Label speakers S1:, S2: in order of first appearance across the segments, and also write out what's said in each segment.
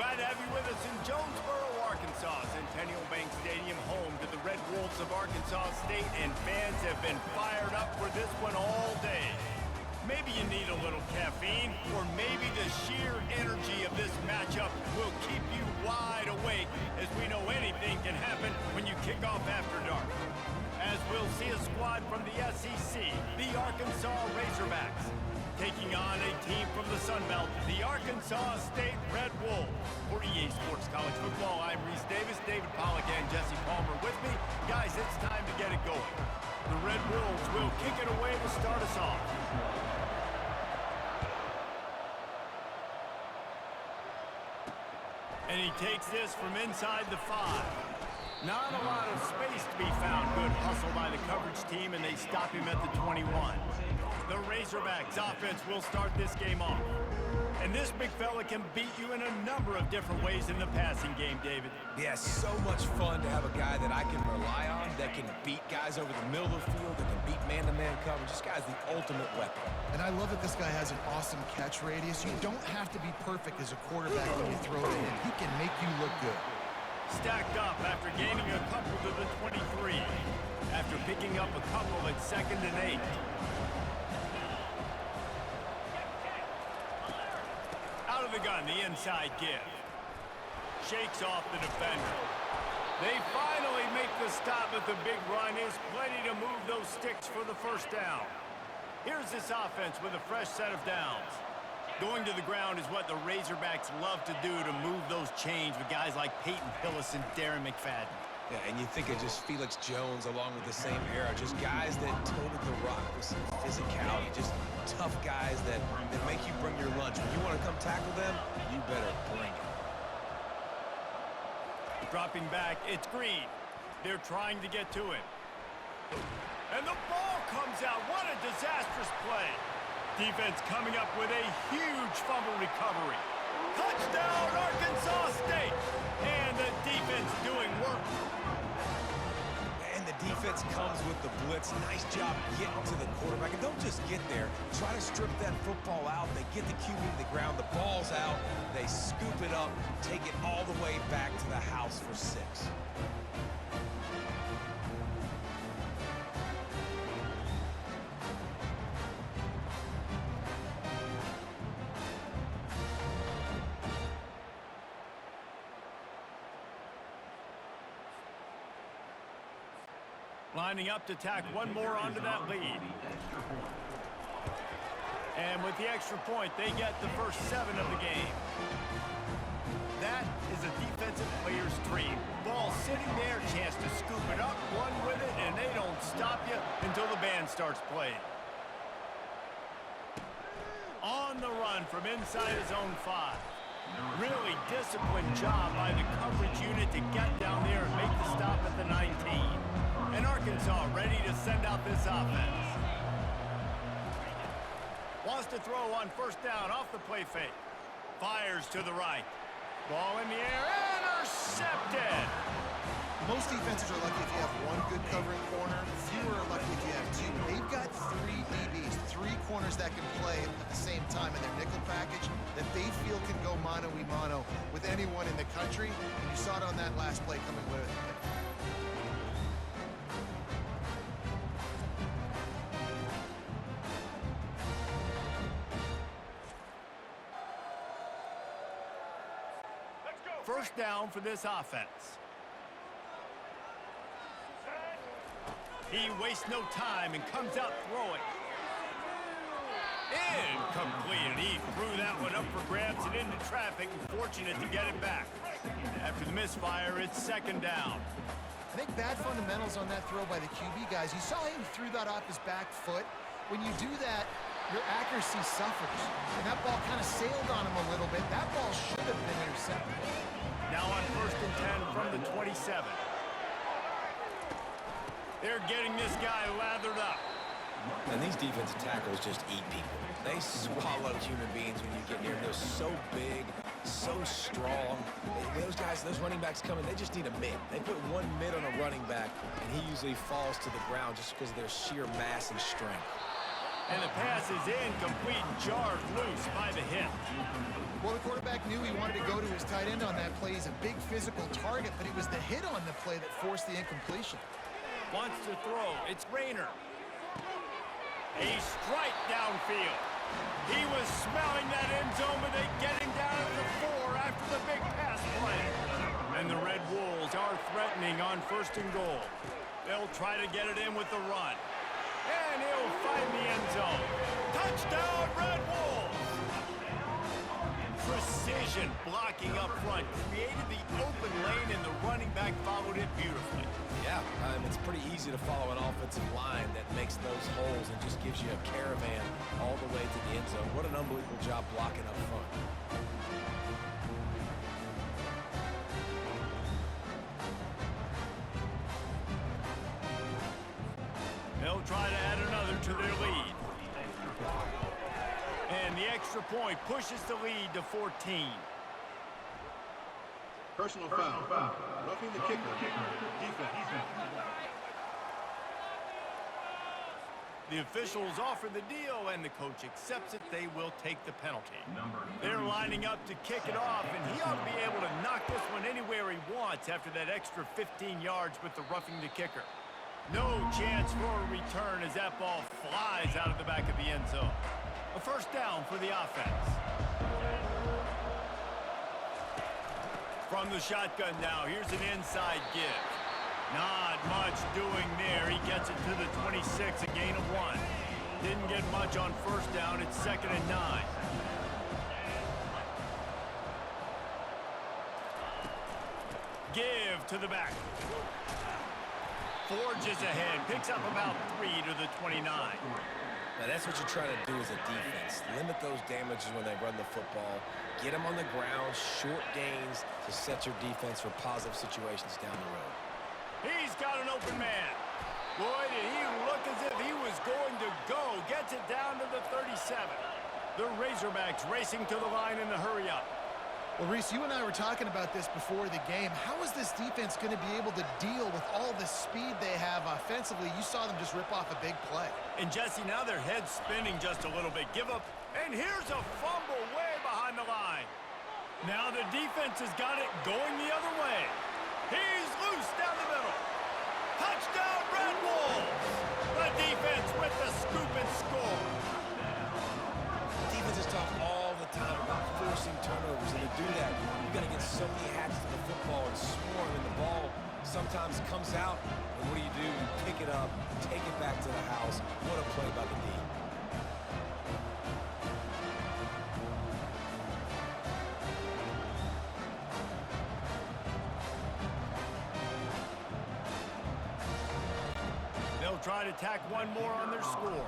S1: Glad to have you with us in Jonesboro, Arkansas. Centennial Bank Stadium, home to the Red Wolves of Arkansas State, and fans have been fired up for this one all day. Maybe you need a little caffeine, or maybe the sheer energy of this matchup will keep you wide awake, as we know anything can happen when you kick off after dark. As we'll see a squad from the SEC, the Arkansas Razorbacks, taking on a team from the Sun Belt, the Arkansas State Red Wolves. For EA Sports College Football, I'm Reese Davis, David Pollack, and Jesse Palmer with me. Guys, it's time to get it going. The Red Wolves will kick it away to start us off. And he takes this from inside the 5. Not a lot of space to be found. Good hustle by the coverage team, and they stop him at the 21. The Razorbacks offense will start this game off. And this big fella can beat you in a number of different ways in the passing game, David.
S2: Yeah, so much fun to have a guy that I can rely on, that can beat guys over the middle of the field, that can beat man-to-man coverage. This guy's the ultimate weapon.
S3: And I love that this guy has an awesome catch radius. You don't have to be perfect as a quarterback when you throw it in. He can make you look good.
S1: Stacked up after gaining a couple to the 23. After picking up a couple at 2nd and 8. Out of the gun, the inside give. Shakes off the defender. They finally make the stop, but the big run is plenty to move those sticks for the first down. Here's this offense with a fresh set of downs. Going to the ground is what the Razorbacks love to do to move those chains with guys like Peyton Hillis and Darren McFadden.
S2: Yeah, and you think of just Felix Jones along with the same era, just guys that toted the rock with some physicality, just tough guys that make you bring your lunch. When you want to come tackle them, you better bring it.
S1: Dropping back, it's Green. They're trying to get to it. And the ball comes out. What a disastrous play. Defense coming up with a huge fumble recovery. Touchdown, Arkansas State! And the defense doing work.
S2: And the defense comes with the blitz. Nice job getting to the quarterback. And don't just get there. Try to strip that football out. They get the QB to the ground. The ball's out. They scoop it up, take it all the way back to the house for 6.
S1: Lining up to tack one more onto that lead. And with the extra point, they get the first 7 of the game. That is a defensive player's dream. Ball sitting there, chance to scoop it up, run with it, and they don't stop you until the band starts playing. On the run from inside his own 5. Really disciplined job by the coverage unit to get down there and make the stop at the 19. And Arkansas ready to send out this offense. Wants to throw on first down off the play fake. Fires to the right. Ball in the air, intercepted!
S3: Most defenses are lucky if you have one good covering corner. Fewer are lucky if you have 2. They've got 3 DBs, 3 corners that can play at the same time in their nickel package that they feel can go mano-a-mano with anyone in the country. And you saw it on that last play coming with it.
S1: First down for this offense. He wastes no time and comes out throwing. Incomplete. He threw that one up for grabs and into traffic, and fortunate to get it back. After the misfire, it's 2nd down.
S3: I think bad fundamentals on that throw by the QB guys. You saw him threw that off his back foot. When you do that, your accuracy suffers. And that ball kind of sailed on him a little bit. That ball should have been intercepted.
S1: Now on 1st and 10 from the 27. They're getting this guy lathered up.
S2: And these defensive tackles just eat people. They swallow human beings when you get near them. They're so big, so strong. Those guys, those running backs coming, they just need a mid. They put one mid on a running back, and he usually falls to the ground just because of their sheer mass and strength.
S1: And the pass is incomplete, jarred loose by the hit.
S3: Well, the quarterback knew he wanted to go to his tight end on that play. He's a big physical target, but it was the hit on the play that forced the incompletion.
S1: Wants to throw. It's Rayner. A strike downfield. He was smelling that end zone, but they get him down at the 4 after the big pass play. And the Red Wolves are threatening on 1st and goal. They'll try to get it in with the run. And he'll find the end zone. Touchdown, Red Wolves! Precision blocking up front created the open lane, and the running back followed it beautifully.
S2: Yeah, it's pretty easy to follow an offensive line that makes those holes and just gives you a caravan all the way to the end zone. What an unbelievable job blocking up front.
S1: They'll try to add another to their lead. And the extra point pushes the lead to 14.
S4: Personal foul. Roughing the kicker. Defense.
S1: The officials offer the deal, and the coach accepts it. They will take the penalty. They're lining up to kick it off, and he ought to be able to knock this one anywhere he wants after that extra 15 yards with the roughing the kicker. No chance for a return as that ball flies out of the back of the end zone. A first down for the offense. From the shotgun now, here's an inside give. Not much doing there. He gets it to the 26, a gain of 1. Didn't get much on first down. It's 2nd and 9. Give to the back. Forges ahead, picks up about 3 to the 29.
S2: Now that's what you're trying to do as a defense. Limit those damages when they run the football. Get them on the ground, short gains to set your defense for positive situations down the road.
S1: He's got an open man. Boy, did he look as if he was going to go. Gets it down to the 37. The Razorbacks racing to the line in the hurry-up.
S3: Well, Reese, you and I were talking about this before the game. How is this defense going to be able to deal with all the speed they have offensively? You saw them just rip off a big play.
S1: And, Jesse, now their head's spinning just a little bit. Give up. And here's a fumble way behind the line. Now the defense has got it going the other way. He's loose down the middle. Touchdown, Red Wolves! The defense with the scoop and score.
S2: Defenses talk all the time about forcing turnovers, and to do that, you got to get so many hats to the football and swarm, and the ball sometimes comes out, and what do? You pick it up, take it back to the house. What a play by the D.
S1: They'll try to tack one more on their score.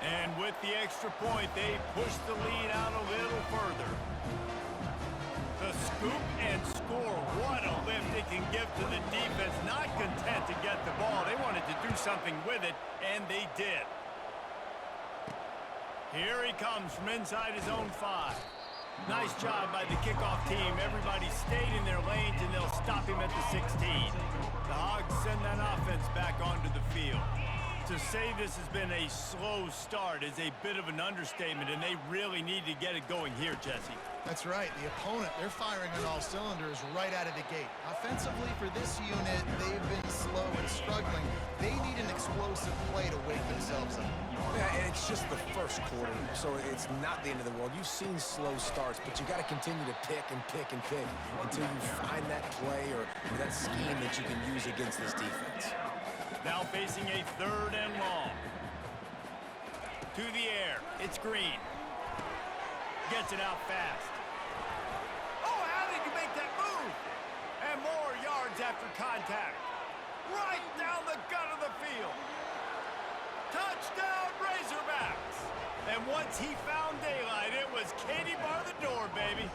S1: And with the extra point, they push the lead out a little further. The scoop and score. What a lift it can give to the defense. Not content to get the ball. They wanted to do something with it, and they did. Here he comes from inside his own 5. Nice job by the kickoff team. Everybody stayed in their lanes, and they'll stop him at the 16. The Hogs send that offense back onto the field. To say this has been a slow start is a bit of an understatement, and they really need to get it going here, Jesse.
S3: That's right. The opponent, they're firing on all cylinders right out of the gate. Offensively, for this unit, they've been slow and struggling. They need an explosive play to wake themselves up.
S2: Yeah, and it's just the first quarter, so it's not the end of the world. You've seen slow starts, but you got to continue to pick and pick and pick until you find that play or that scheme that you can use against this defense.
S1: Now facing a 3rd and long. To the air. It's Green. Gets it out fast. Oh, how did you make that move? And more yards after contact. Right down the gut of the field. Touchdown, Razorbacks. And once he found daylight, it was Katie bar the door, baby.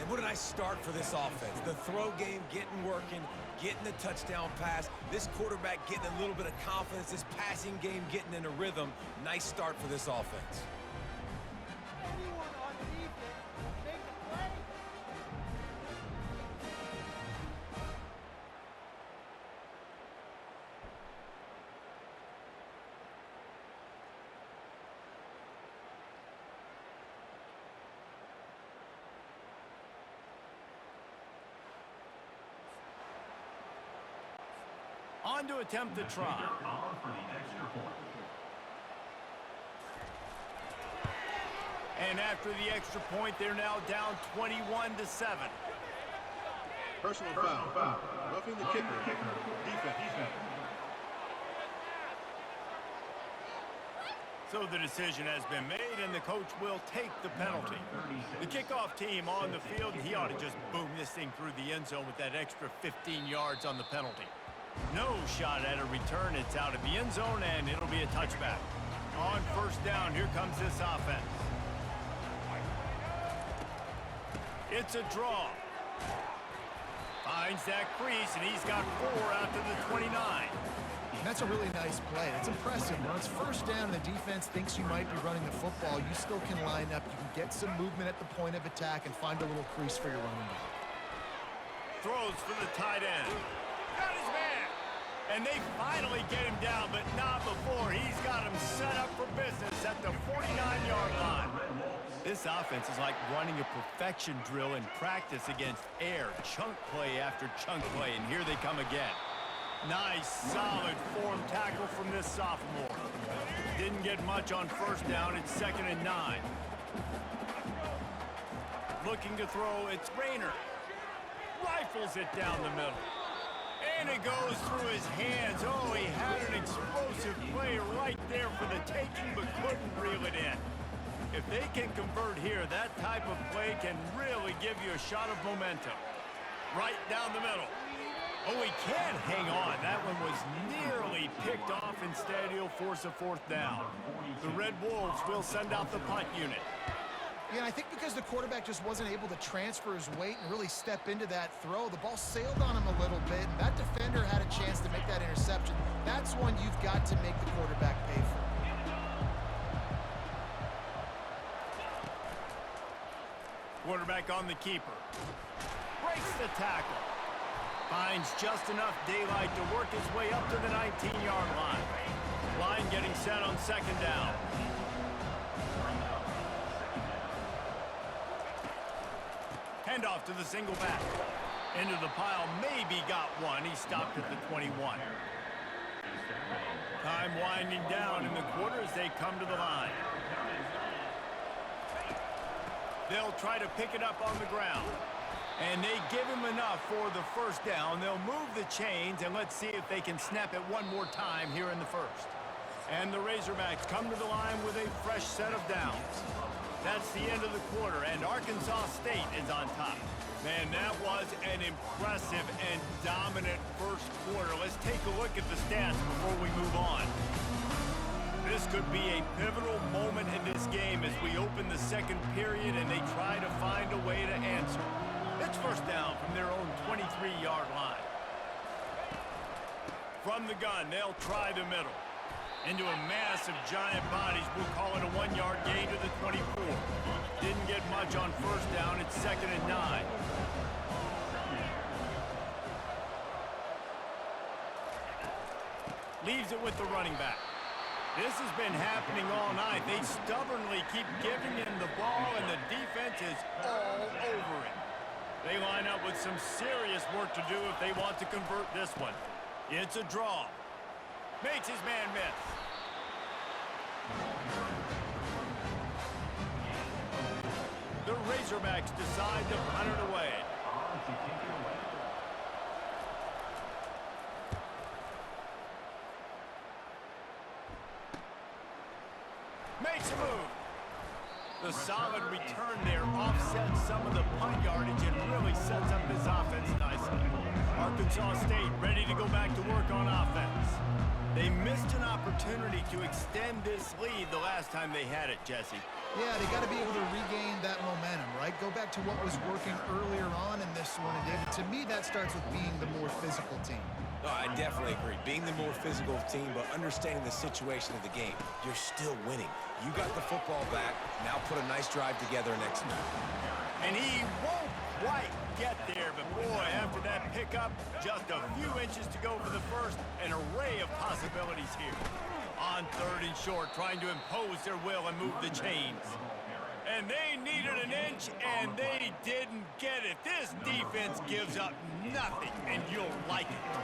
S2: And what a nice start for this offense. The throw game getting working, getting the touchdown pass. This quarterback getting a little bit of confidence. This passing game getting in a rhythm. Nice start for this offense.
S1: On to attempt the try. And after the extra point, they're now down 21-7.
S4: Personal foul. Roughing the kicker. Defense.
S1: So the decision has been made, and the coach will take the penalty. The kickoff team on the field, he ought to just boom this thing through the end zone with that extra 15 yards on the penalty. No shot at a return. It's out of the end zone, and it'll be a touchback. On first down, here comes this offense. It's a draw. Finds that crease, and he's got 4 out to the 29.
S3: And that's a really nice play. It's impressive. When it's first down and the defense thinks you might be running the football, you still can line up. You can get some movement at the point of attack and find a little crease for your running back.
S1: Throws for the tight end. Got his man. And they finally get him down, but not before. He's got him set up for business at the 49-yard line. This offense is like running a perfection drill in practice against air. Chunk play after chunk play, and here they come again. Nice, solid form tackle from this sophomore. Didn't get much on first down. It's 2nd and 9. Looking to throw, it's Rayner. Rifles it down the middle. And it goes through his hands. Oh, he had an explosive play right there for the taking, but couldn't reel it in. If they can convert here, that type of play can really give you a shot of momentum. Right down the middle. Oh, he can't hang on. That one was nearly picked off. Instead, he'll force a 4th down. The Red Wolves will send out the punt unit.
S3: Yeah, I think because the quarterback just wasn't able to transfer his weight and really step into that throw, the ball sailed on him a little bit. That defender had a chance to make that interception. That's one you've got to make the quarterback pay for.
S1: Quarterback on the keeper. Breaks the tackle. Finds just enough daylight to work his way up to the 19-yard line. Line getting set on 2nd down. Handoff to the single back. Into the pile, maybe got one. He stopped at the 21. Time winding down in the quarter as they come to the line. They'll try to pick it up on the ground. And they give him enough for the 1st down. They'll move the chains, and let's see if they can snap it one more time here in the 1st. And the Razorbacks come to the line with a fresh set of downs. That's the end of the quarter, and Arkansas State is on top. Man, that was an impressive and dominant first quarter. Let's take a look at the stats before we move on. This could be a pivotal moment in this game as we open the 2nd period and they try to find a way to answer. It's 1st down from their own 23-yard line. From the gun, they'll try the middle. Into a mass of giant bodies, we'll call it a 1-yard gain to the 24. Didn't get much on 1st down. It's 2nd and 9. Leaves it with the running back. This has been happening all night. They stubbornly keep giving him the ball, and the defense is all over it. They line up with some serious work to do if they want to convert this one. It's a draw. Makes his man miss. The Razorbacks decide to punt it away. Makes a move. The solid return there offsets some of the punt yardage and really sets up his offense nicely. Arkansas State ready to go back to work on offense. They missed an opportunity to extend this lead the last time they had it, Jesse.
S3: Yeah, they got to be able to regain that momentum, right? Go back to what was working earlier on in this one. And David, to me, that starts with being the more physical team.
S2: No, I definitely agree. Being the more physical team, but understanding the situation of the game. You're still winning. You got the football back. Now put a nice drive together and execute.
S1: And he won't quite get there, but boy, after that pickup, just a few inches to go for the 1st. An array of possibilities here. On 3rd and short, trying to impose their will and move the chains. And they needed an inch, and they didn't get it. This defense gives up nothing, and you'll like it.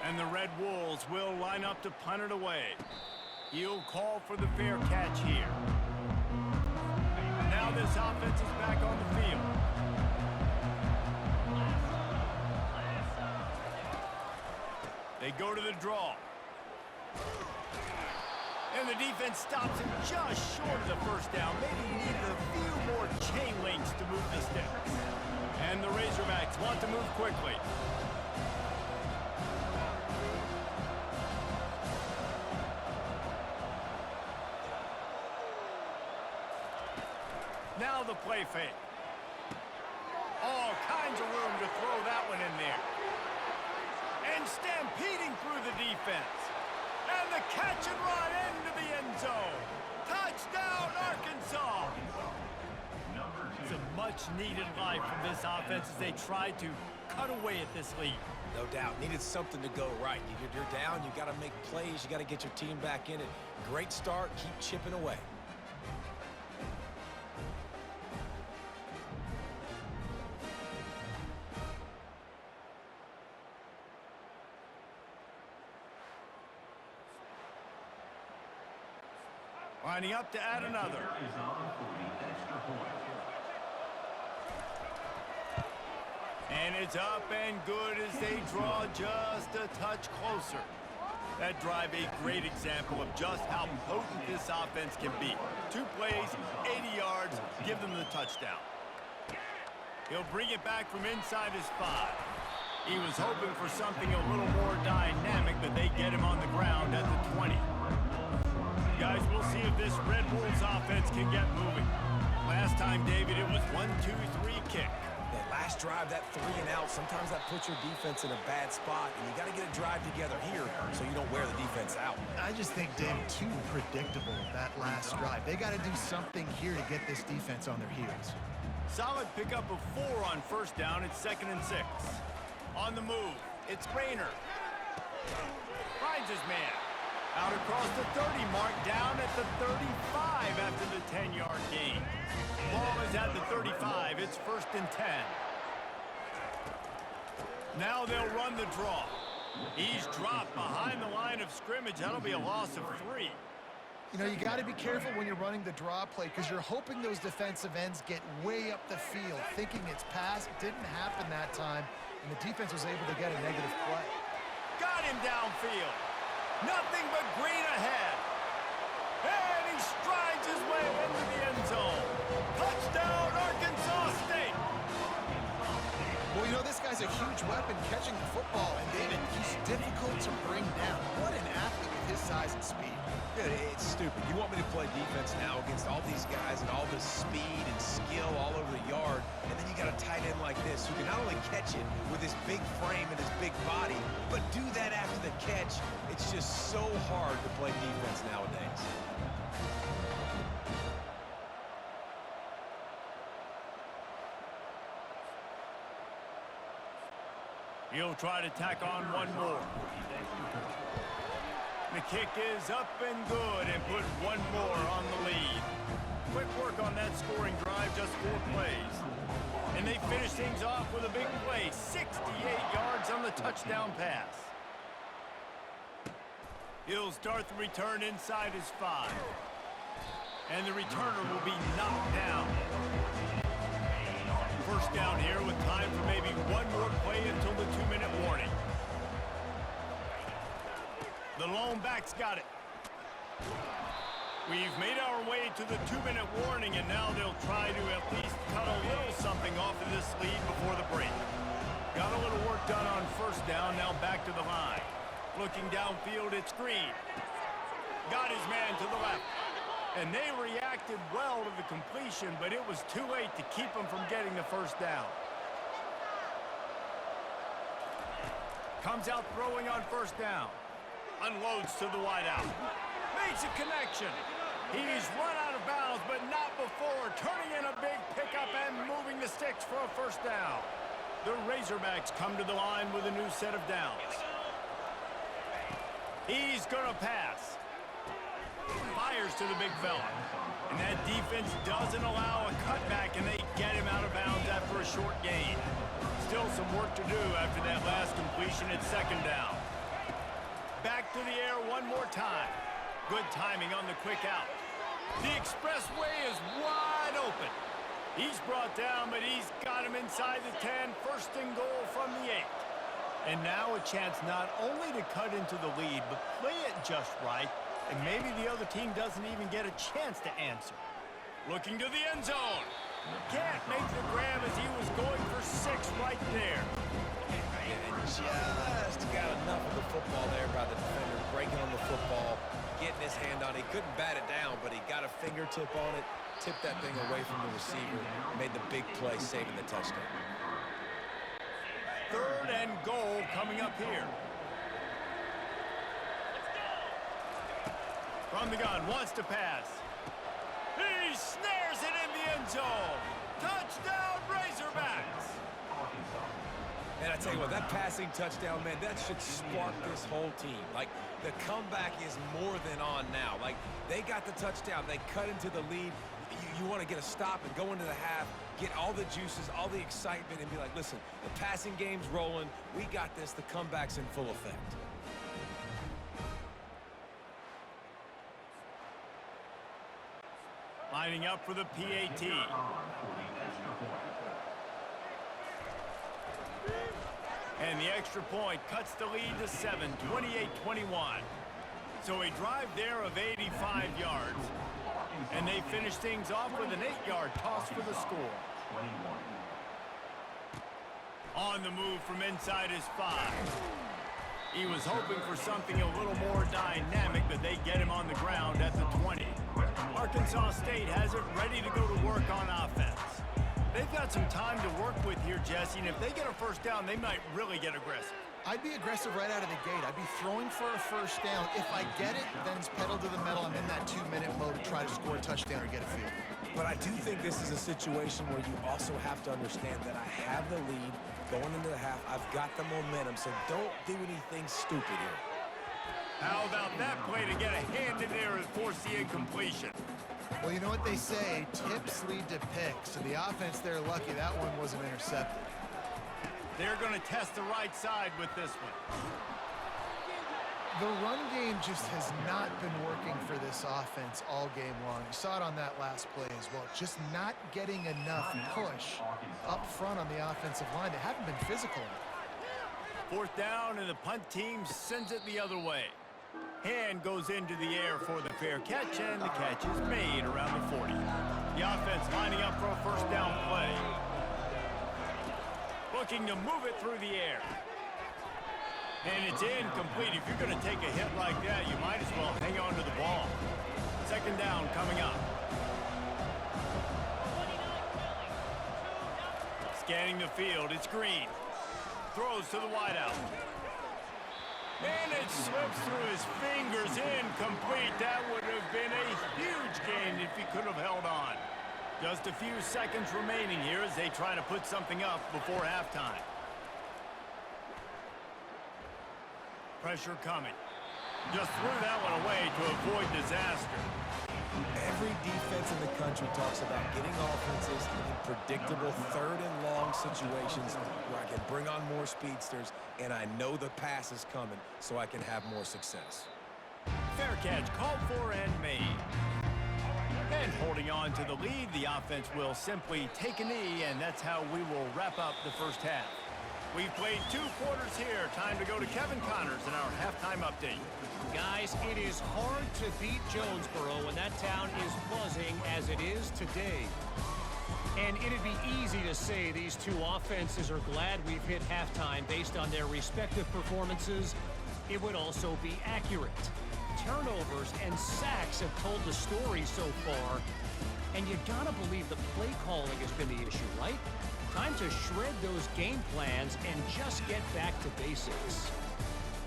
S1: And the Red Wolves will line up to punt it away. He'll call for the fair catch here. Now this offense is back on the field. They go to the draw. And the defense stops him just short of the first down. Maybe needed a few more chain links to move the sticks. And the Razorbacks want to move quickly. Now the play fake. All kinds of room to throw that one in there. And stampeding through the defense. And the catch and run into the end zone. Touchdown, Arkansas! It's a much-needed life from this offense as they try to cut away at this lead.
S2: No doubt. Needed something to go right. You're down. You got to make plays. You got to get your team back in it. Great start. Keep chipping away.
S1: Lining up to add another. And it's up and good as they draw just a touch closer. That drive a great example of just how potent this offense can be. 2 plays, 80 yards, give them the touchdown. He'll bring it back from inside his 5. He was hoping for something a little more dynamic, but they get him on the ground at the 20. Guys, we'll see if this Red Wolves offense can get moving. Last time, David, it was 1-2-3 kick.
S2: That last drive, that 3 and out, sometimes that puts your defense in a bad spot, and you got to get a drive together here so you don't wear the defense out.
S3: I just think, David, too predictable, that last drive. They got to do something here to get this defense on their heels.
S1: Solid pickup of 4 on first down. It's 2nd and 6. On the move, it's Rayner. Finds his man. Out across the 30 mark, down at the 35 after the 10-yard gain. Ball is at the 35. It's 1st and 10. Now they'll run the draw. He's dropped behind the line of scrimmage. That'll be a loss of 3.
S3: You know, you got to be careful when you're running the draw play because you're hoping those defensive ends get way up the field, thinking it's pass. It didn't happen that time, and the defense was able to get a negative play.
S1: Got him downfield. Nothing but green ahead. And he strides his way into the end zone. Touchdown, Arkansas State.
S3: Well, you know, this guy's a huge weapon catching the football, and David, he's difficult to bring down. What an athlete with his size and speed.
S2: Dude, it's stupid. You want me to play defense now against all these guys and all this speed and skill all over the yard, and then you got a tight end like this who can not only catch it with his big frame and his big body, but do that after the catch. It's just so hard to play defense nowadays.
S1: He'll try to tack on one more. The kick is up and good and put one more on the lead. Quick work on that scoring drive, just 4 plays. And they finish things off with a big play, 68 yards on the touchdown pass. He'll start the return inside his 5. And the returner will be knocked down. First down here with time for maybe one more play until the 2-minute warning. The lone back's got it. We've made our way to the 2-minute warning, and now they'll try to at least cut a little something off of this lead before the break. Got a little work done on first down, now back to the line. Looking downfield, it's Green. Got his man to the left. And they reacted well to the completion, but it was too late to keep them from getting the first down. Comes out throwing on first down. Unloads to the wideout. Makes a connection. He's run out of bounds, but not before turning in a big pickup and moving the sticks for a first down. The Razorbacks come to the line with a new set of downs. He's gonna pass. Fires to the big fella. And that defense doesn't allow a cutback, and they get him out of bounds after a short gain. Still some work to do after that last completion at 2nd down. back to the air one more time. Good timing on the quick out. The expressway is wide open. He's brought down, but he's got him inside the 10. First and goal from the 8. And now a chance not only to cut into the lead, but play it just right, and maybe the other team doesn't even get a chance to answer. Looking to the end zone. Can't make the grab as he was going for 6 right there.
S2: And just got enough of the football there by the defender, breaking on the football, getting his hand on it. He couldn't bat it down, but he got a fingertip on it, tipped that thing away from the receiver, made the big play, saving the touchdown.
S1: 3rd and goal coming up here. From the gun, wants to pass. He snares it in the end zone. Touchdown, Razorbacks.
S2: And I tell you what, that passing touchdown, man, that should spark this whole team. Like, the comeback is more than on now. Like, they got the touchdown. They cut into the lead. You want to get a stop and go into the half, get all the juices, all the excitement, and be like, listen, the passing game's rolling. We got this. The comeback's in full effect.
S1: Lining up for the PAT. And the extra point cuts the lead to 7, 28-21. So a drive there of 85 yards. And they finish things off with an 8-yard toss for the score. On the move from inside his 5. He was hoping for something a little more dynamic, but they get him on the ground at the 20. Arkansas State has it ready to go to work on offense. They've got some time to work with here, Jesse, and if they get a first down, they might really get aggressive.
S3: I'd be aggressive right out of the gate. I'd be throwing for a first down. If I get it, then it's pedal to the metal. I'm in that 2-minute mode to try to score a touchdown or get a field.
S2: But I do think this is a situation where you also have to understand that I have the lead going into the half. I've got the momentum, so don't do anything stupid here.
S1: How about that play to get a hand in there and force the incompletion?
S3: Well, you know what they say, tips lead to picks. So the offense, they're lucky that one wasn't intercepted.
S1: They're going to test the right side with this one.
S3: The run game just has not been working for this offense all game long. You saw it on that last play as well. Just not getting enough push up front on the offensive line. They haven't been physical enough.
S1: 4th down, and the punt team sends it the other way. Hand goes into the air for the fair catch, and the catch is made around the 40. The offense lining up for a first down play. Looking to move it through the air. And it's incomplete. If you're going to take a hit like that, you might as well hang on to the ball. 2nd down coming up. Scanning the field, it's Green. Throws to the wideout. And it slips through his fingers, incomplete. That would have been a huge gain if he could have held on. Just a few seconds remaining here as they try to put something up before halftime. Pressure coming. Just threw that one away to avoid disaster.
S2: Every defense in the country talks about getting offenses in predictable 3rd and long situations where I can bring on more speedsters, and I know the pass is coming, so I can have more success.
S1: Fair catch called for and made. And holding on to the lead, the offense will simply take a knee, and that's how we will wrap up the first half. We've played 2 quarters here. Time to go to Kevin Connors in our halftime update.
S5: Guys, it is hard to beat Jonesboro when that town is buzzing as it is today. And it'd be easy to say these 2 offenses are glad we've hit halftime based on their respective performances. It would also be accurate. Turnovers and sacks have told the story so far. And you gotta believe the play calling has been the issue, right? Time to shred those game plans and just get back to basics.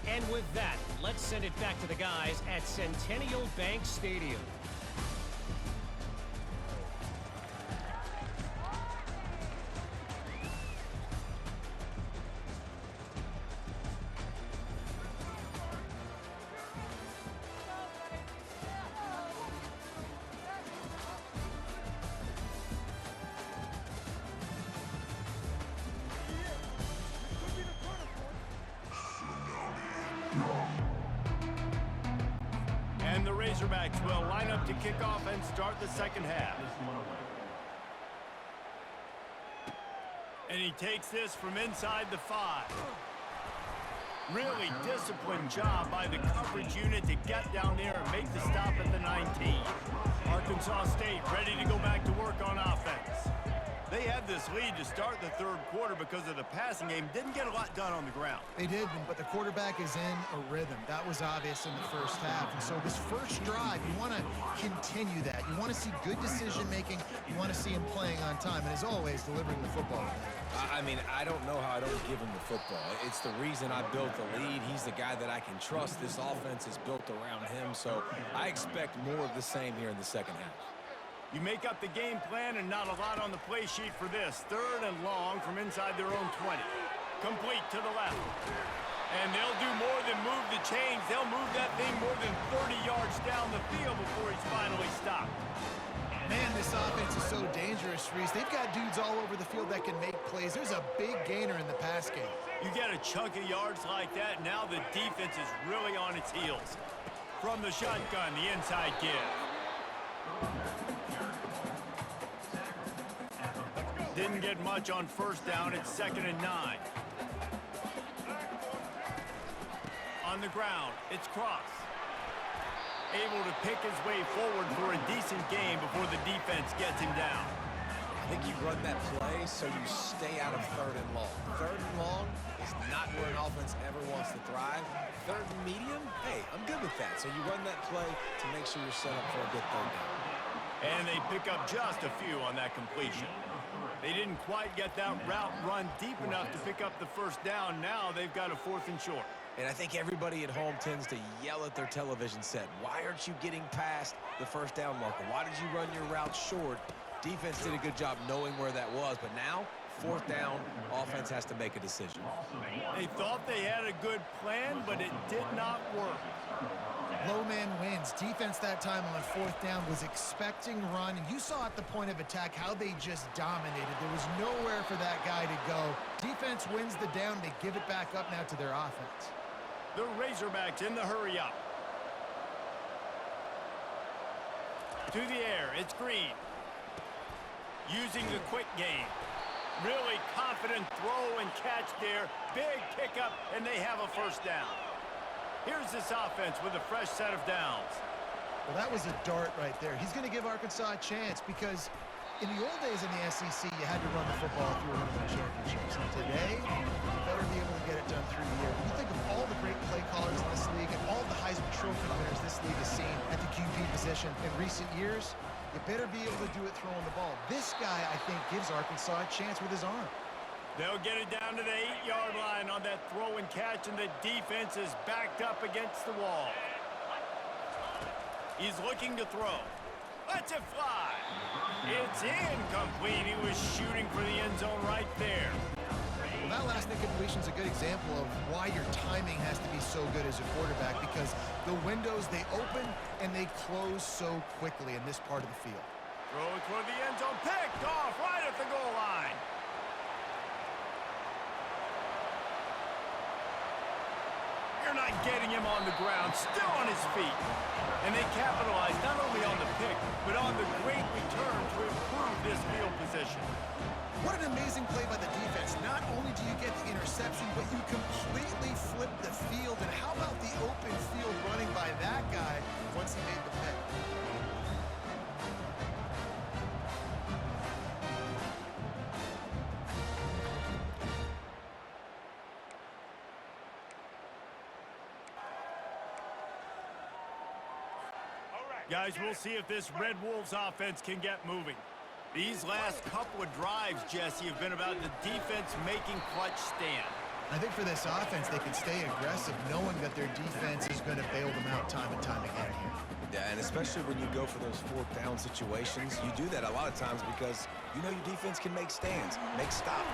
S5: And with that, let's send it back to the guys at Centennial Bank Stadium.
S1: Razorbacks will line up to kick off and start the second half. And he takes this from inside the 5. Really disciplined job by the coverage unit to get down there and make the stop at the 19. Arkansas State ready to go back to work on offense. They had this lead to start the third quarter because of the passing game. Didn't get a lot done on the ground.
S3: They did, but the quarterback is in a rhythm. That was obvious in the first half. And so this first drive, you want to continue that. You want to see good decision-making. You want to see him playing on time. And as always, delivering the football.
S2: I mean, I don't know how I don't give him the football. It's the reason I built the lead. He's the guy that I can trust. This offense is built around him. So I expect more of the same here in the second half.
S1: You make up the game plan and not a lot on the play sheet for this. Third and long from inside their own 20. Complete to the left. And they'll do more than move the chains. They'll move that thing more than 30 yards down the field before he's finally stopped.
S3: Man, this offense is so dangerous, Reese. They've got dudes all over the field that can make plays. There's a big gainer in the pass game.
S1: You get a chunk of yards like that, now the defense is really on its heels. From the shotgun, the inside give. Didn't get much on first down. It's 2nd and 9. On the ground, it's Cross. Able to pick his way forward for a decent game before the defense gets him down.
S2: I think you run that play so you stay out of 3rd and long. 3rd and long is not where an offense ever wants to thrive. 3rd and medium, hey, I'm good with that. So you run that play to make sure you're set up for a good 3rd down.
S1: And they pick up just a few on that completion. They didn't quite get that route run deep enough to pick up the first down. Now they've got a 4th and short.
S2: And I think everybody at home tends to yell at their television set. Why aren't you getting past the first down marker? Why did you run your route short? Defense did a good job knowing where that was, but now, 4th down, offense has to make a decision.
S1: They thought they had a good plan, but it did not work.
S3: Low man wins. Defense that time on 4th down was expecting run, and you saw at the point of attack how they just dominated. There was nowhere for that guy to go. Defense wins the down. They give it back up now to their offense.
S1: The Razorbacks in the hurry up. To the air, it's Green. Using the quick game. Really confident throw and catch there. Big pickup, and they have a first down. Here's this offense with a fresh set of downs.
S3: Well, that was a dart right there. He's going to give Arkansas a chance because in the old days in the SEC, you had to run the football if you were going to win championships. And today, you better be able to get it done through the air. When you think of all the great play callers in this league and all the Heisman Trophy winners this league has seen at the QB position in recent years, you better be able to do it throwing the ball. This guy, I think, gives Arkansas a chance with his arm.
S1: They'll get it down to the 8-yard line on that throw and catch, and the defense is backed up against the wall. He's looking to throw. Lets it fly. It's incomplete. He was shooting for the end zone right there.
S3: Well, that last incompletion is a good example of why your timing has to be so good as a quarterback, because the windows, they open and they close so quickly in this part of the field.
S1: Throw it toward the end zone. Picked off right at the goal line. You're not getting him on the ground, still on his feet. And they capitalize not only on the pick, but on the great return to improve this field position.
S3: What an amazing play by the defense. Not only do you get the interception, but you completely flip the field. And how about the open field running by that guy once he made the pick?
S1: Guys, we'll see if this Red Wolves offense can get moving. These last couple of drives, Jesse, have been about the defense making clutch stand.
S3: I think for this offense, they can stay aggressive knowing that their defense is going to bail them out time and time again here.
S2: Yeah, and especially when you go for those 4th down situations, you do that a lot of times because you know your defense can make stands, make stops.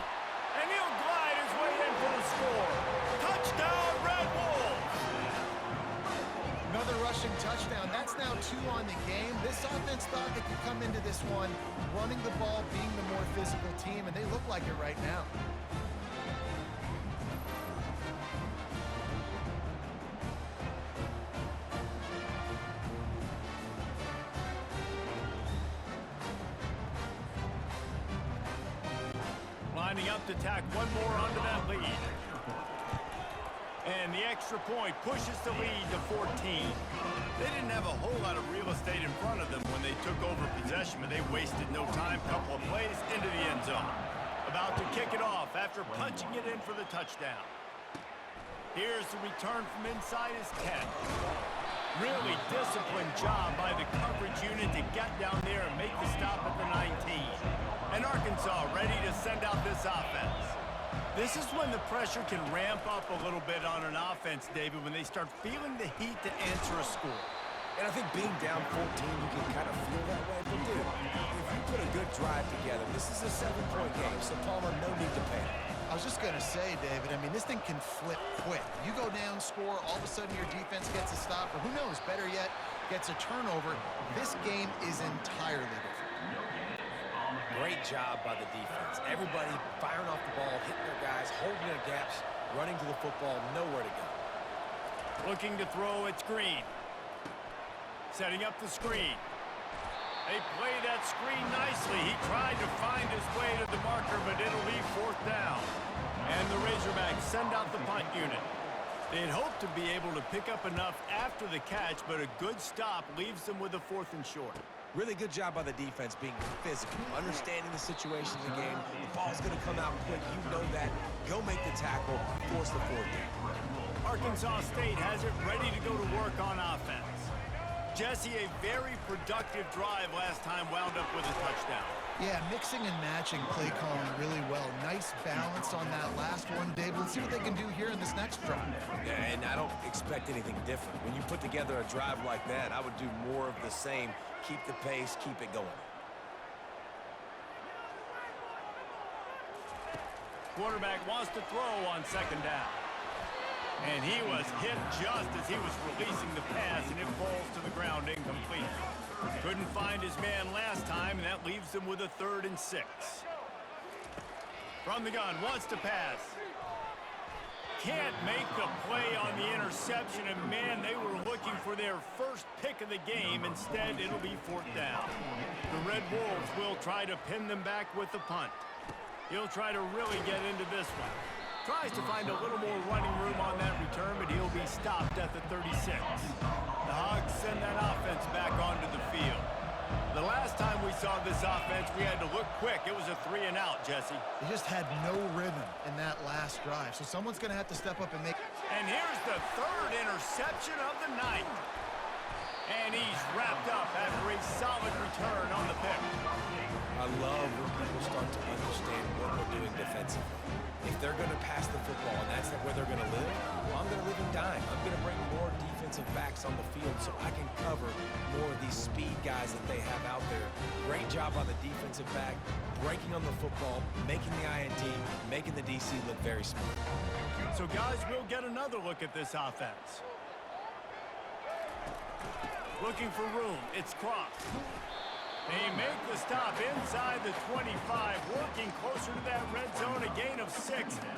S1: And he'll glide his way in for the score. Touchdown, Red Wolves!
S3: Another rushing touchdown. That's now 2 on the game. This offense thought they could come into this one running the ball, being the more physical team, and they look like it right now.
S1: hope to tack one more onto that lead. And the extra point pushes the lead to 14. They didn't have a whole lot of real estate in front of them when they took over possession, but they wasted no time. Couple of plays into the end zone. About to kick it off after punching it in for the touchdown. Here's the return from inside his 10. Really disciplined job by the coverage unit to get down there and make the stop at the 19. And Arkansas ready to send out this offense. This is when the pressure can ramp up a little bit on an offense, David, when they start feeling the heat to answer a score.
S2: And I think being down 14, you can kind of feel that way. But dude, if you put a good drive together, this is a 7-point game, so Palmer, no need to panic.
S3: I was just going to say, David, I mean, this thing can flip quick. You go down, score, all of a sudden your defense gets a stop, or who knows, better yet, gets a turnover. This game is entirely different.
S2: Great job by the defense. Everybody firing off the ball, hitting their guys, holding their gaps, running to the football, nowhere to go.
S1: Looking to throw, it's Green. Setting up the screen. They play that screen nicely. He tried to find his way to the marker, but it'll leave 4th down. And the Razorbacks send out the punt unit. They'd hoped to be able to pick up enough after the catch, but a good stop leaves them with a 4th and short.
S2: Really good job by the defense being physical, understanding the situation of the game. The ball's going to come out quick. You know that. Go make the tackle, force the 4th down.
S1: Arkansas State has it ready to go to work on offense. Jesse, a very productive drive last time, wound up with a touchdown.
S3: Yeah, mixing and matching play calling really well. Nice balance on that last one, Dave. Let's see what they can do here in this next drive.
S2: Yeah, and I don't expect anything different. When you put together a drive like that, I would do more of the same. Keep the pace, keep it going.
S1: Quarterback wants to throw on 2nd down. And he was hit just as he was releasing the pass, and it falls to the ground incomplete. Couldn't find his man last time, and that leaves him with a 3rd and 6. From the gun, wants to pass. Can't make the play on the interception, and man, they were looking for their first pick of the game. Instead, it'll be 4th down. The Red Wolves will try to pin them back with the punt. He'll try to really get into this one. Tries to find a little more running room on that return, but he'll be stopped at the 36. The Hogs send that offense back onto the field. The last time we saw this offense, we had to look quick. It was a 3 and out, Jesse.
S3: They just had no rhythm in that last drive, so someone's going to have to step up and make...
S1: And here's the 3rd interception of the night. And he's wrapped up after a solid return on the pick.
S2: I love when people start to understand what we're doing defensively. If they're going to pass the football and that's where they're going to live, well, I'm going to live and dime. I'm going to bring more defensive backs on the field so I can cover more of these speed guys that they have out there. Great job on the defensive back, breaking on the football, making the INT, making the DC look very smart.
S1: So, guys, we'll get another look at this offense. Looking for room. It's Cross. They make the stop inside the 25, working closer to that red zone, a gain of 6.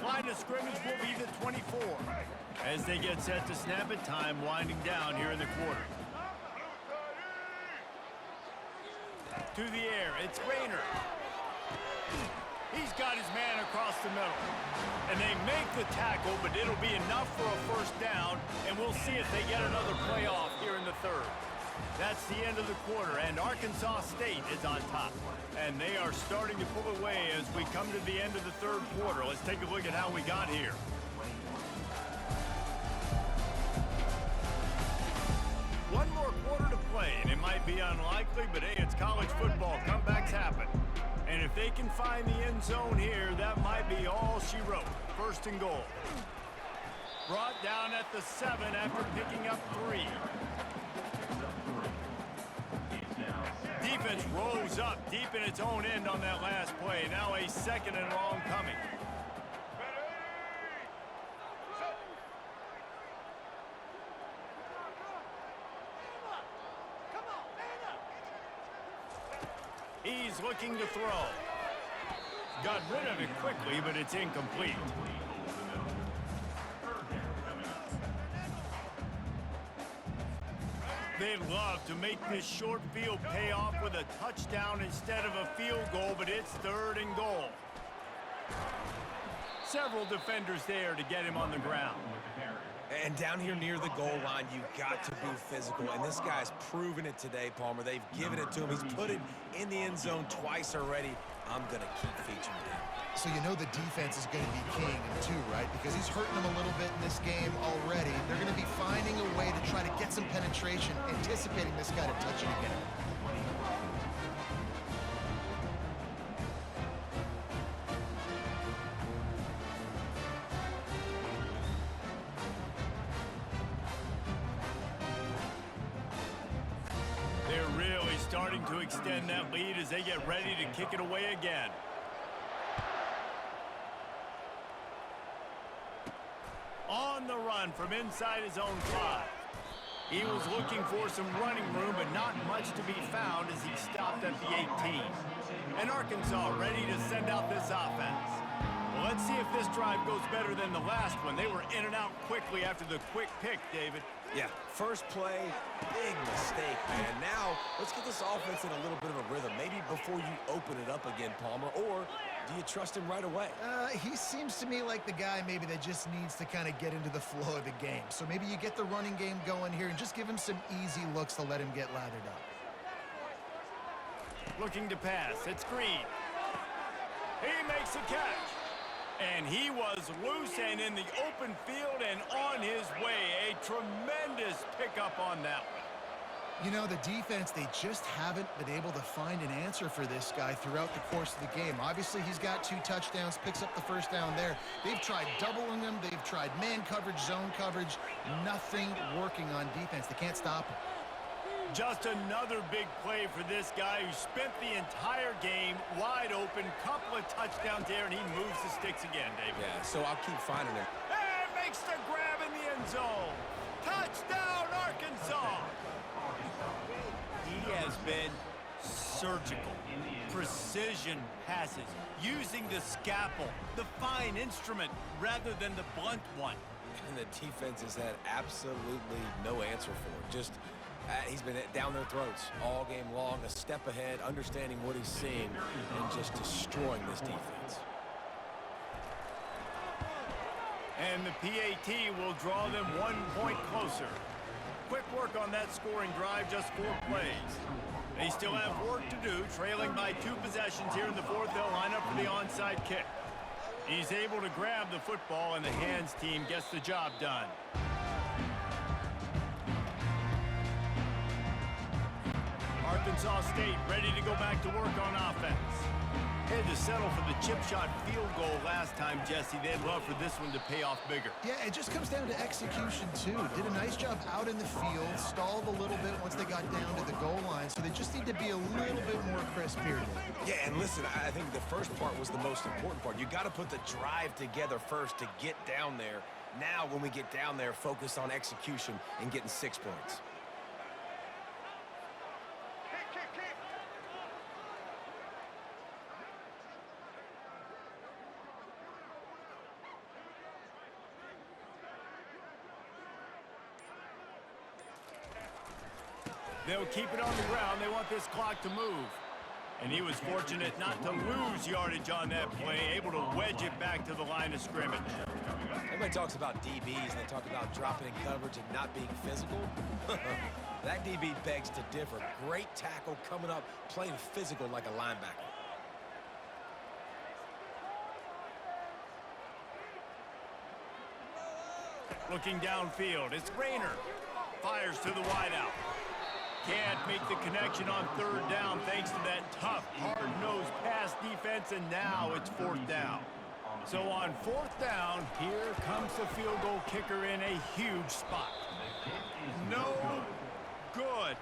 S1: Line of scrimmage will be the 24. As they get set to snap it, time winding down here in the quarter. To the air, it's Rayner. He's got his man across the middle. And they make the tackle, but it'll be enough for a 1st down, and we'll see if they get another playoff here in the 3rd. That's the end of the quarter, and Arkansas State is on top. And they are starting to pull away as we come to the end of the 3rd quarter. Let's take a look at how we got here. One more quarter to play, and it might be unlikely, but hey, it's college football. Comebacks happen. And if they can find the end zone here, that might be all she wrote. 1st and goal. Brought down at the 7 after picking up 3. Defense rose up deep in its own end on that last play. Now a 2nd and long coming. He's looking to throw. Got rid of it quickly, but it's incomplete. They'd love to make this short field pay off with a touchdown instead of a field goal, but it's 3rd and goal. Several defenders there to get him on the ground.
S2: And down here near the goal line, you got to be physical. And this guy's proven it today, Palmer. They've given it to him. He's put it in the end zone twice already. I'm going to keep featuring him.
S3: So you know the defense is going to be king too, right? Because he's hurting them a little bit in this game already. They're going to be finding a way to try to get some penetration, anticipating this guy to touch it again.
S1: They're really starting to extend that lead as they get ready to kick it away again. On the run from inside his own 5. He was looking for some running room, but not much to be found as he stopped at the 18. And Arkansas ready to send out this offense. Well, let's see if this drive goes better than the last one. They were in and out quickly after the quick pick, David.
S2: Yeah, first play, big mistake, man. Now, let's get this offense in a little bit of a rhythm. Maybe before you open it up again, Palmer, or do you trust him right away?
S3: He seems to me like the guy maybe that just needs to kind of get into the flow of the game. So maybe you get the running game going here and just give him some easy looks to let him get lathered up.
S1: Looking to pass. It's Green. He makes a catch. And he was loose and in the open field and on his way. A tremendous pickup on that one.
S3: You know, the defense, they just haven't been able to find an answer for this guy throughout the course of the game. Obviously, he's got 2 touchdowns, picks up the first down there. They've tried doubling him. They've tried man coverage, zone coverage. Nothing working on defense. They can't stop him.
S1: Just another big play for this guy who spent the entire game wide open. Couple of touchdowns there, and he moves the sticks again, David.
S2: Yeah, so I'll keep finding him.
S1: And makes the grab in the end zone. Touchdown, Arkansas! He has been surgical. Precision passes, using the scalpel, the fine instrument, rather than the blunt one.
S2: And the defense has had absolutely no answer for it. Just, he's been down their throats all game long, a step ahead, understanding what he's seeing, and just destroying this defense.
S1: And the PAT will draw them 1 point closer. Quick work on that scoring drive, just 4 plays. They still have work to do, trailing by 2 possessions here in the 4th. They'll line up for the onside kick. He's able to grab the football, and the hands team gets the job done. Arkansas State ready to go back to work on offense. Had to settle for the chip shot field goal last time, Jesse. They'd love for this one to pay off bigger.
S3: Yeah, it just comes down to execution, too. Did a nice job out in the field, stalled a little bit once they got down to the goal line, so they just need to be a little bit more crisp here today.
S2: Yeah, and listen, I think the first part was the most important part. You got to put the drive together first to get down there. Now, when we get down there, focus on execution and getting 6 points.
S1: They'll keep it on the ground. They want this clock to move. And he was fortunate not to lose yardage on that play, able to wedge it back to the line of scrimmage.
S2: Everybody talks about DBs, and they talk about dropping in coverage and not being physical. That DB begs to differ. Great tackle coming up, playing physical like a linebacker.
S1: Looking downfield, it's Rayner. Fires to the wideout. Can't make the connection on 3rd down thanks to that tough, hard-nosed pass defense, and now it's 4th down. So on 4th down, here comes the field goal kicker in a huge spot. No good.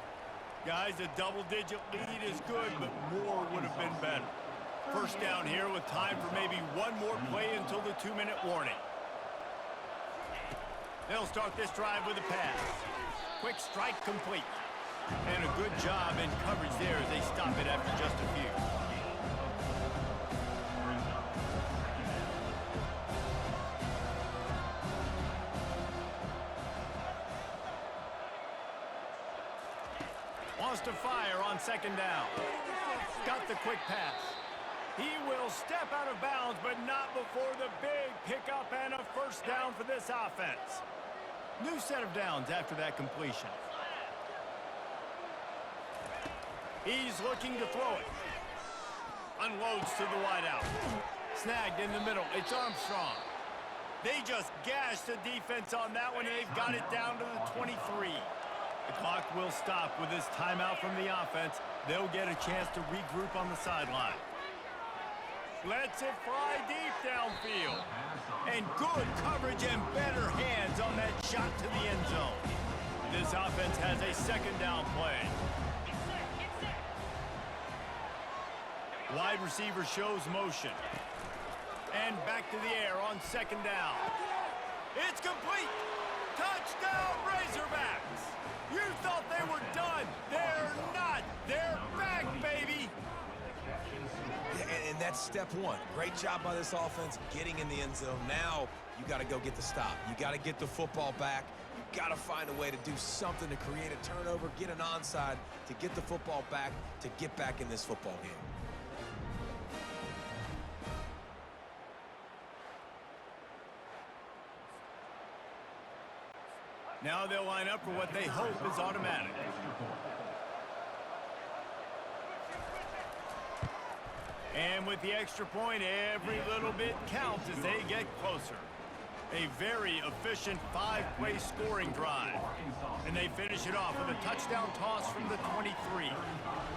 S1: Guys, a double-digit lead is good, but more would have been better. First down here with time for maybe one more play until the 2-minute warning. They'll start this drive with a pass. Quick strike complete. And a good job in coverage there as they stop it after just a few. Wants to fire on 2nd down. Got the quick pass. He will step out of bounds, but not before the big pickup and a first down for this offense. New set of downs after that completion. He's looking to throw it. Unloads to the wideout. Snagged in the middle. It's Armstrong. They just gashed the defense on that one, and they've got it down to the 23. The clock will stop with this timeout from the offense. They'll get a chance to regroup on the sideline. Lets it fly deep downfield. And good coverage and better hands on that shot to the end zone. This offense has a second down play. Wide receiver shows motion. And back to the air on second down. It's complete. Touchdown, Razorbacks. You thought they were done. They're not. They're back, baby.
S2: Yeah, and that's step one. Great job by this offense getting in the end zone. Now you got to go get the stop. You got to get the football back. You got to find a way to do something to create a turnover, get an onside, to get the football back, to get back in this football game.
S1: Now they'll line up for what they hope is automatic. And with the extra point, every little bit counts as they get closer. A very efficient 5-play scoring drive. And they finish it off with a touchdown toss from the 23.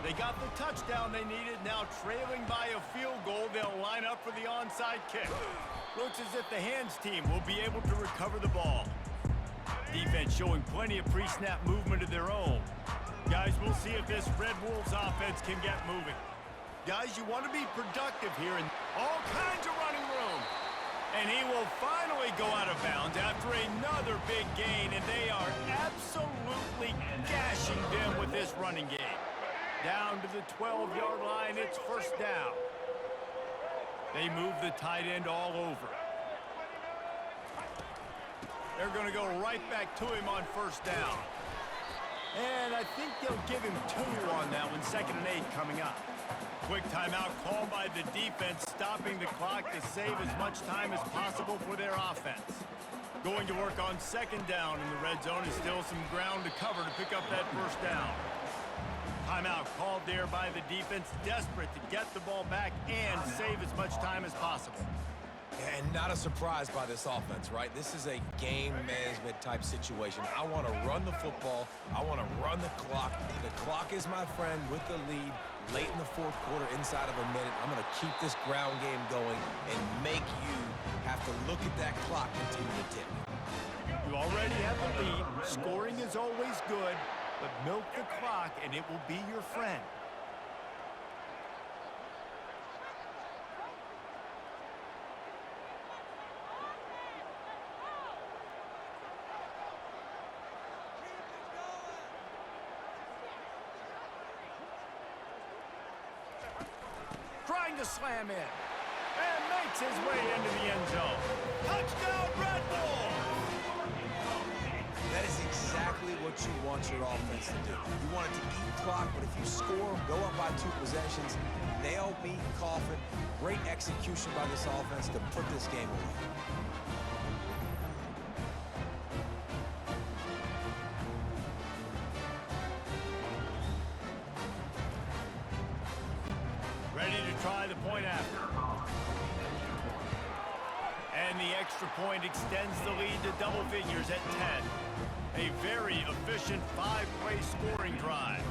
S1: They got the touchdown they needed. Now trailing by a field goal, they'll line up for the onside kick. Looks as if the hands team will be able to recover the ball. Defense showing plenty of pre-snap movement of their own. Guys, we'll see if this Red Wolves offense can get moving. Guys, you want to be productive here and all kinds of running room. And he will finally go out of bounds after another big gain, and they are absolutely gashing them with this running game. Down to the 12-yard line, it's first down. They move the tight end all over. They're going to go right back to him on first down. And I think they'll give him 2 on that one, 2nd and 8 coming up. Quick timeout called by the defense, stopping the clock to save as much time as possible for their offense. Going to work on second down in the red zone is still some ground to cover to pick up that first down. Timeout called there by the defense, desperate to get the ball back and save as much time as possible.
S2: And not a surprise by this offense, right? This is a game management type situation. I want to run the football. I want to run the clock. The clock is my friend with the lead late in the fourth quarter, inside of a minute. I'm going to keep this ground game going and make you have to look at that clock continue to tick.
S1: You already have the lead. Scoring is always good, but milk the clock and it will be your friend. Trying to slam in. And makes his way into the end zone. Touchdown, Red Bull!
S2: That is exactly what you want your offense to do. You want it to eat clock, but if you score, go up by 2 possessions, nail meat coffin. Great execution by this offense to put this game away.
S1: Ready to try the point after. And the extra point extends the lead to double figures at 10. A very efficient 5-play scoring drive.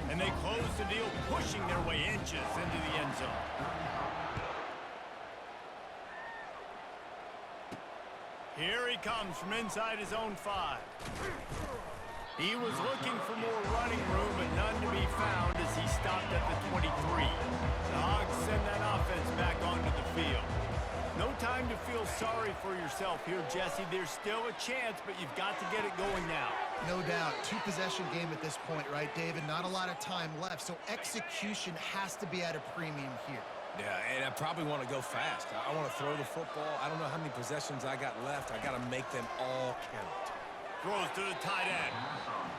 S1: And they close the deal, pushing their way inches into the end zone. Here he comes from inside his own 5. He was looking for more running room, but none to be found as he stopped at the 23. The Hogs send that offense back onto the field. No time to feel sorry for yourself here, Jesse. There's still a chance, but you've got to get it going now.
S3: No doubt. 2-possession game at this point, right, David? Not a lot of time left, so execution has to be at a premium here.
S2: Yeah, and I probably want to go fast. I want to throw the football. I don't know how many possessions I got left. I got to make them all count.
S1: Throws to the tight end.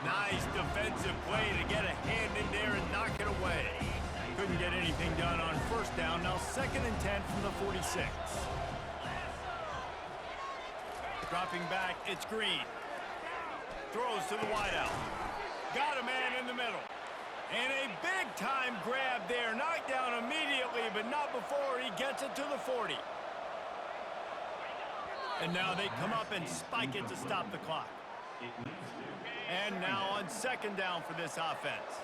S1: Nice defensive play to get a hand in there and knock it away. couldn't get anything done on first down. Now 2nd and 10 from the 46. Dropping back, it's Green. Throws to the wideout. Got a man in the middle. And a big-time grab there. Knocked down immediately, but not before he gets it to the 40. And now they come up and spike it to stop the clock. And now on 2nd down for this offense.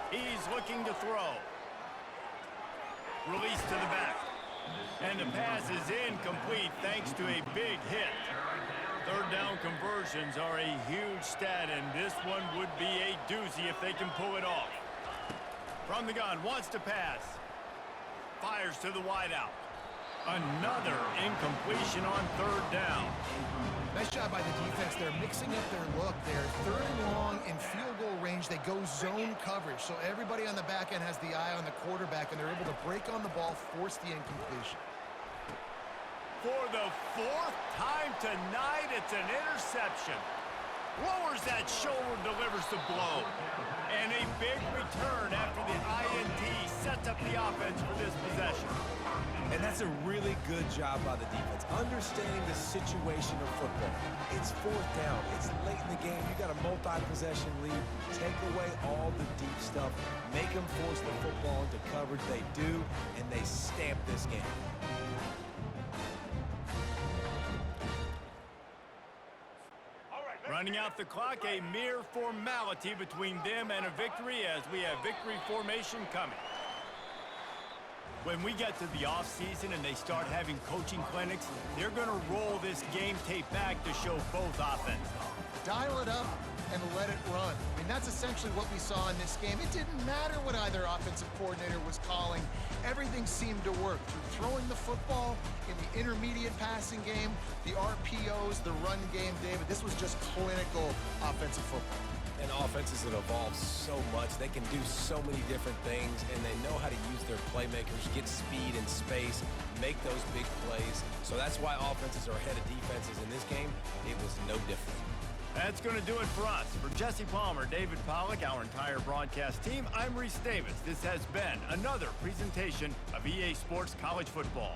S1: He's looking to throw. Release to the back. And the pass is incomplete thanks to a big hit. 3rd down conversions are a huge stat, and this one would be a doozy if they can pull it off. From the gun, wants to pass. Fires to the wideout. Another incompletion on 3rd down.
S3: Nice job by the defense. They're mixing up their look. They're 3rd and long in field goal range. They go zone coverage. So everybody on the back end has the eye on the quarterback, and they're able to break on the ball, force the incompletion.
S1: For the 4th time tonight, it's an interception. Lowers that shoulder, delivers the blow. And a big return after the INT sets up the offense for this possession.
S2: And that's a really good job by the defense, understanding the situation of football. It's 4th down. It's late in the game. You got a multi-possession lead. Take away all the deep stuff. Make them force the football into coverage. They do, and they stamp this game.
S1: Running out the clock, a mere formality between them and a victory as we have victory formation coming. When we get to the offseason and they start having coaching clinics, they're going to roll this game tape back to show both offenses.
S3: Dial it up and let it run. I mean, that's essentially what we saw in this game. It didn't matter what either offensive coordinator was calling. Everything seemed to work through throwing the football in the intermediate passing game, the RPOs, the run game, David. This was just clinical offensive football.
S2: And offenses that evolve so much, they can do so many different things, and they know how to use their playmakers, get speed and space, make those big plays. So that's why offenses are ahead of defenses in this game. It was no different.
S1: That's going to do it for us. For Jesse Palmer, David Pollack, our entire broadcast team, I'm Reese Davis. This has been another presentation of EA Sports College Football.